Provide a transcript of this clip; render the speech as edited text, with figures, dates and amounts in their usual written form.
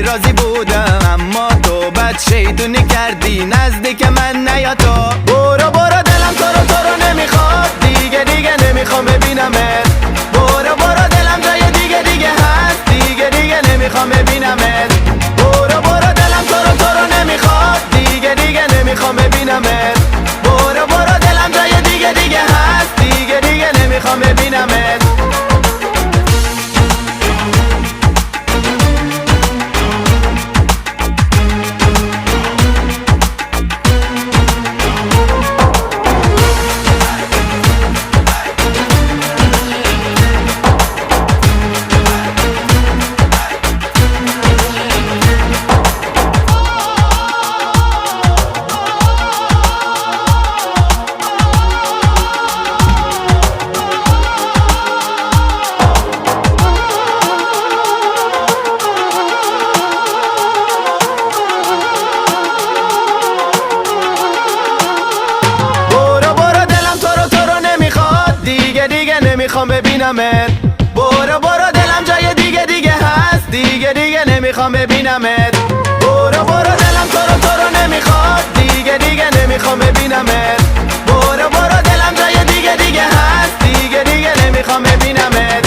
راضی بودم، اما تو بد شیطونی کردی نزدیک من نیا تو. برو برو دلم تو رو نمیخواد، دیگه نمیخوام ببینمت. برو دلم جای دیگه هست، دیگه نمیخوام ببینمت. برو دلم تو رو نمیخواد، دیگه نمیخوام ببینمت. برو دلم جای دیگه هست، دیگه نمیخوام ببینمت. دیگه نمیخوام ببینمت. برو دلم جای دیگه هست، دیگه نمیخوام ببینمت. برو دلم تو رو نمیخواد، دیگه نمیخوام ببینمت. برو دلم جای دیگه هست، دیگه نمیخوام ببینمت.